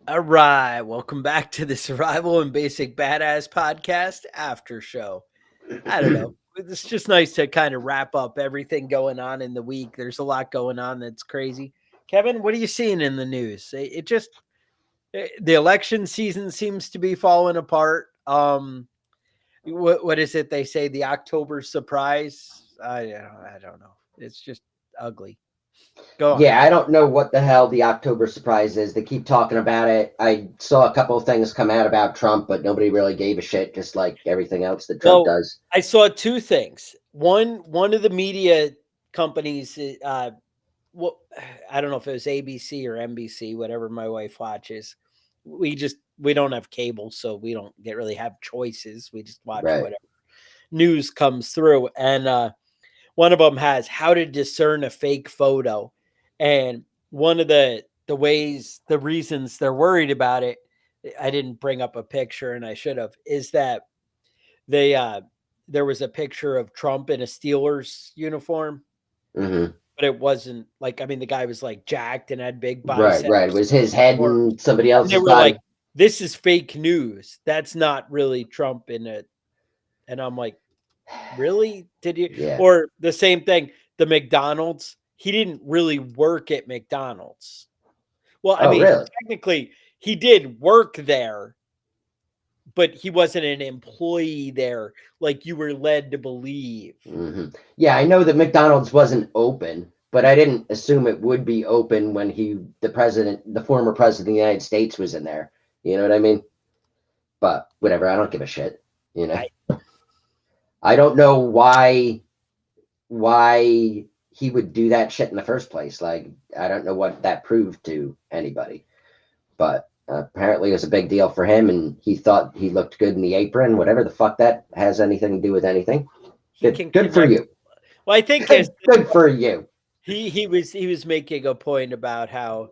All right, welcome back to the Survival and Basic Badass Podcast after show. I don't know. It's just nice to kind of wrap up everything going on in the week. There's a lot going on that's crazy. Kevin, what are you seeing in the news? The election season seems to be falling apart. What is it they say? The October surprise? I don't know. It's just ugly. Go on. Yeah, I don't know what the hell the October surprise is. They keep talking about it. I saw a couple of things come out about Trump, but nobody really gave a shit, just like everything else that Trump Well, does. I saw two things. One of the media companies, what I don't know if it was ABC or NBC, whatever my wife watches. We don't have cable, so we don't get really have choices. We just watch Right. whatever news comes through, and one of them has how to discern a fake photo, and one of the reasons they're worried about it. I didn't bring up a picture, and I should have. Is that they there was a picture of Trump in a Steelers uniform, hmm but it wasn't like, I mean, the guy was like jacked and had big Right, biceps. right. It was his head Or, and somebody and they else's were like, body. this is fake news. That's not really Trump in it. And I'm like, really? Did you? Yeah. Or the same thing, the McDonald's, he didn't really work at McDonald's. Well, I Oh, mean, really? technically he did work there, but he wasn't an employee there like you were led to believe. Yeah, I know that McDonald's wasn't open, but I didn't assume it would be open when the former president of the United States was in there. You know what I mean? But whatever, I don't give a shit. You know, I I don't know why he would do that shit in the first place. Like, I don't know what that proved to anybody, but apparently it was a big deal for him, and he thought he looked good in the apron. Whatever the fuck that has anything to do with anything. he Good, can good for connect. you. Well, I think his Good for you. he was making a point about how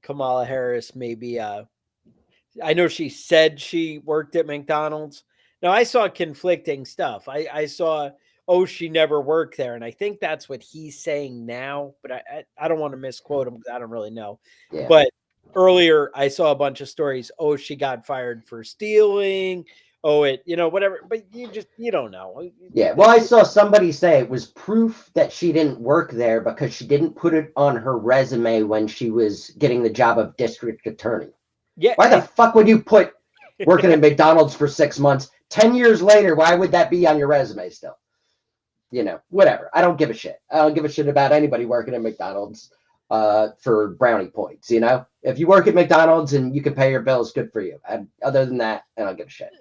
Kamala Harris maybe I know she said she worked at McDonald's. Now I saw conflicting stuff. I saw, oh, she never worked there, and I think that's what he's saying now. But I don't want to misquote him because I don't really know. Yeah. But earlier I saw a bunch of stories. Oh, she got fired for stealing. Oh, whatever. But you don't know. Yeah, well, I saw somebody say it was proof that she didn't work there because she didn't put it on her resume when she was getting the job of district attorney. Yeah, Why the fuck would you put working at McDonald's for 6 months? 10 years later, why would that be on your resume still? You know, whatever. I don't give a shit. I don't give a shit about anybody working at McDonald's for brownie points, you know? If you work at McDonald's and you can pay your bills, good for you. Other than that, I don't give a shit.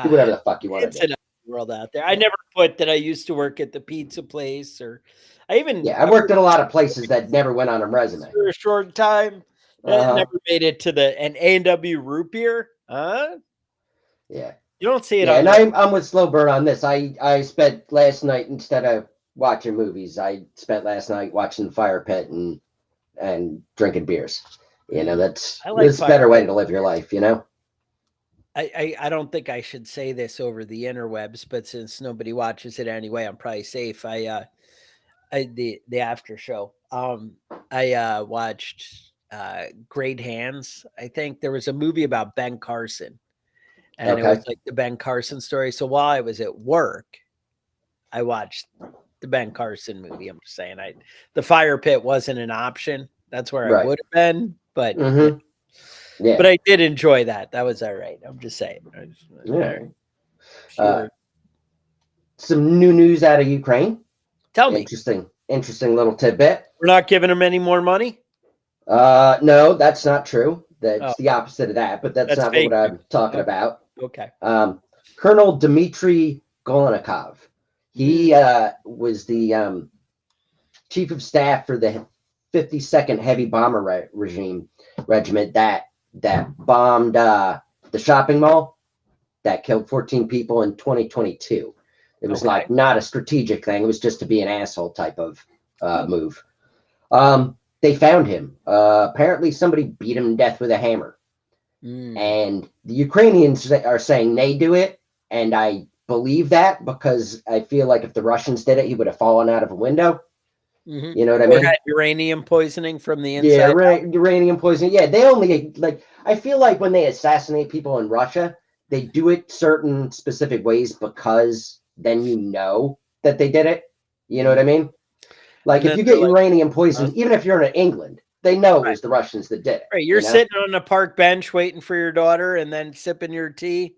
Do whatever the fuck you want it's to do. an world out there. I Yeah. never put that I used to work at the pizza place, or I even Yeah, I worked at a lot of places that never went on a resume. for a short time. Uh-huh. Never made it to the an A&W root beer. Huh? Yeah. You don't see it Yeah, on and the. I'm with Slow Burn on this. I spent last night, instead of watching movies, I spent last night watching Fire Pit and drinking beers. You know, that's I like this Fire better way Pit. to live your life, you know? I don't think I should say this over the interwebs, but since nobody watches it anyway, I'm probably safe. The after show. I watched Great Hands. I think there was a movie about Ben Carson, and it was Okay. like the Ben Carson story. So while I was at work, I watched the Ben Carson movie. I'm just saying, the Fire Pit wasn't an option. That's where I Right. would have been, but Mm-hmm. but Yeah. I did enjoy that. That was all right. I'm just saying. All Yeah. right. Uh, Sure. some new news out of Ukraine. Tell me, Interesting little tidbit. we're not giving them any more money? No, that's not true. Oh, That's the opposite of that, but that's that's not what fake I'm news. talking about. Okay. Colonel Dmitry Golnikov. Mm, He was the chief of staff for the 52nd Heavy Bomber Regiment that bombed the shopping mall that killed 14 people in 2022. It was okay. like not a strategic thing. It was just to be an asshole type of move. They found him. Apparently, somebody beat him to death with a hammer. Mm, And the Ukrainians are saying they do it. And I believe that because I feel like if the Russians did it, he would have fallen out of a window. Mhm. You know what I Or mean? had uranium poisoning from the Yeah, inside out. uranium poisoning. Yeah, they only like. I feel like when they assassinate people in Russia, they do it certain specific ways because then you know that they did it. You know what I Mhm. mean? Like And if then you they're get like, uranium huh? poison, even if you're in England, they know it Right. was the Russians that did it. Right. You're You know? sitting on a park bench waiting for your daughter and then sipping your tea,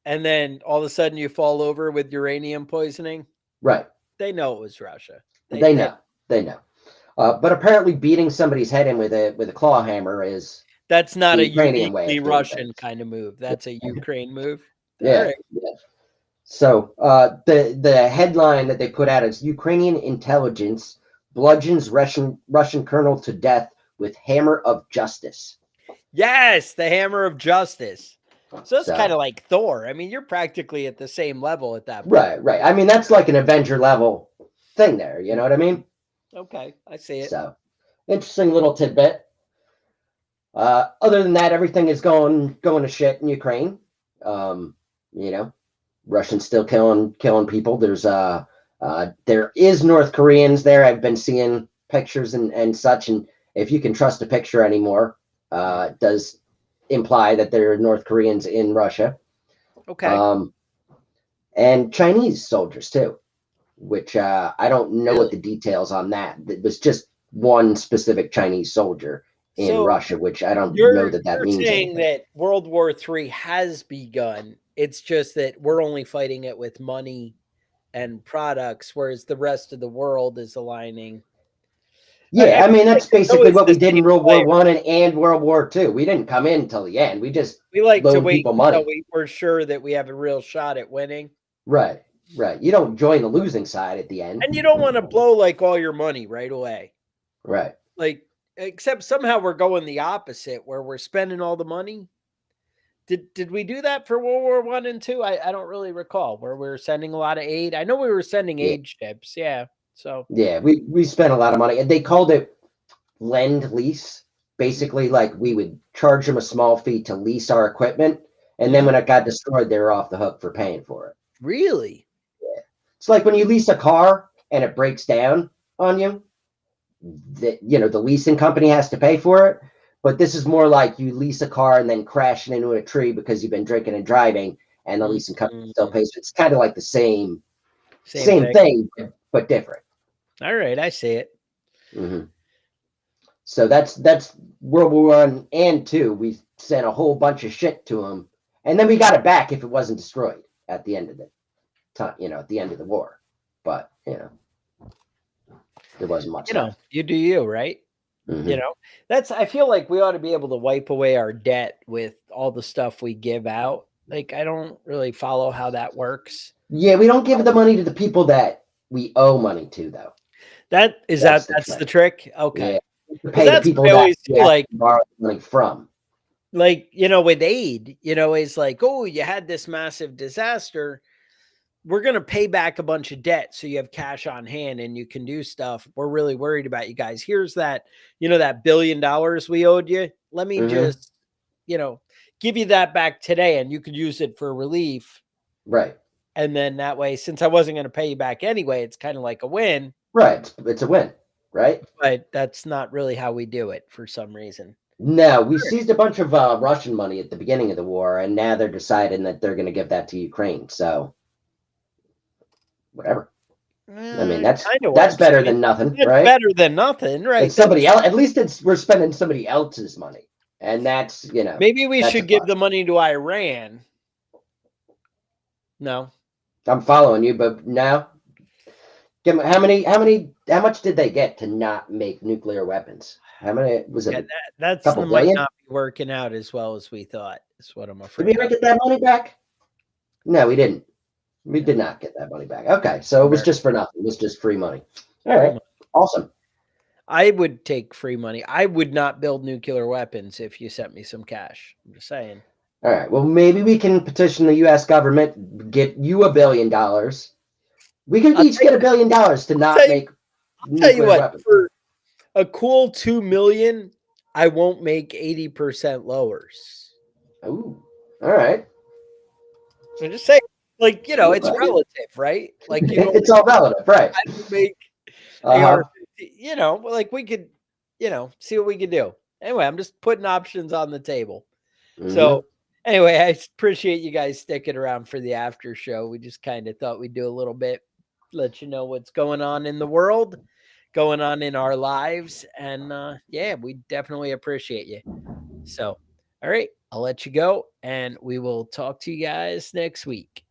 and then all of a sudden you fall over with uranium poisoning. Right. They know it was Russia. They They know. They know. But apparently, beating somebody's head in with a claw hammer is That's not the a Ukrainian way uniquely of doing Russian things. kind of move. That's a Ukraine move. All Yeah. right. Yeah. So the headline that they put out is Ukrainian intelligence bludgeons Russian colonel to death with hammer of justice. Yes, the hammer of justice. So it's kind So of like Thor. I mean, you're practically at the same level at that point. right. I mean that's like an Avenger level thing there. You know what I mean? Okay, I see it. So interesting little tidbit. Other than that, everything is going to shit in Ukraine. Um, you know, Russians still killing people. There is North Koreans there. I've been seeing pictures and such, and if you can trust a picture anymore, Mhm. it does imply that there are North Koreans in Russia. Okay, Um, and Chinese soldiers too, which I don't know what really. the details on that. It was just one specific Chinese soldier in So Russia, which I don't know you're that you're means saying anything. that World War III has begun. It's just that we're only fighting it with money and products, whereas the rest of the world is aligning. I Yeah, I mean feel like that's it's basically always what the we did in same World War player. One and World War Two. We didn't come in until the end. We just We like to loaned wait people until money. we're sure that we have a real shot at winning. Right. You don't join the losing side at the end. And you don't wanna blow, like, all your money right away. Right. Like, except somehow we're going the opposite where we're spending all the money. Did we do that for World War One and 2? I don't really recall where we were sending a lot of aid. I know we were sending Yeah. aid ships, yeah. So Yeah. We spent a lot of money, and they called it lend lease. Basically, like we would charge them a small fee to lease our equipment, and then mhm. when it got destroyed, they were off the hook for paying for it. Really? It's like when you lease a car and it breaks down on you. The leasing company has to pay for it, but this is more like you lease a car and then crash it into a tree because you've been drinking and driving, and the leasing company still Mhm. pays. It's kind of like the same Same same thing. thing, but different. Alright, I see it. Hmm. So that's World War One and Two. We sent a whole bunch of shit to them, and then we got it back if it wasn't destroyed at the end of the time. At the end of the war, but there wasn't much left. You do you, right? You Hmm. know? That's I feel like we ought to be able to wipe away our debt with all the stuff we give out. Like, I don't really follow how that works. Yeah, we don't give the money to the people that we owe money to, though. That's the That's the trick. trick? Yeah, Okay. to Because pay the that's people what I that always we feel actually borrow money from. with aid, it's like, "Oh, you had this massive disaster. We're gonna pay back a bunch of debt so you have cash on hand and you can do stuff. We're really worried about you guys. Here's that, that $1 billion we owed you. Let me Hmm. just, you know, give you that back today and you could use it for relief." Right, And then that way, since I wasn't gonna pay you back anyway, it's kind of like a win, right. It's a win, right? but that's not really how we do it for some reason. No, we seized a bunch of Russian money at the beginning of the war, and now they're deciding that they're going to give that to Ukraine. So whatever. I mean, that's Kind of that's works. I better mean, than nothing, that's right? better than nothing, right? It's somebody else. At least we're spending somebody else's money, and Maybe we that's a should give the plus. money to Iran. No, I'm following you, but now, how much did they get to not make nuclear weapons? How many was it? yeah, A couple might billion? not be working out as well as we thought. Is what I'm Did we afraid ever of. get that money back? No, we didn't. We did No, not get that money back. Okay, it's so it was American just for nothing. It was just free money. All free right, money. awesome. I would take free money. I would not build nuclear weapons if you sent me some cash. I'm just saying. All right, well, maybe we can petition the U.S. government, get you $1 billion. We could I'll each get $1 billion to not make tell you nuclear what. weapons. For a cool 2 million, I won't make 80% lowers. Ooh, all right. I'm just saying, it's Well, relative, right? Like it's all relative, right? I would make Uh huh. AR-15 you know, like we could, see what we could do. Anyway, I'm just putting options on the table. Mhm. So anyway, I appreciate you guys sticking around for the after show. We just kind of thought we'd do a little bit, let you know what's going on in the world, going on in our lives. And yeah, we definitely appreciate you. So, all right, I'll let you go and we will talk to you guys next week.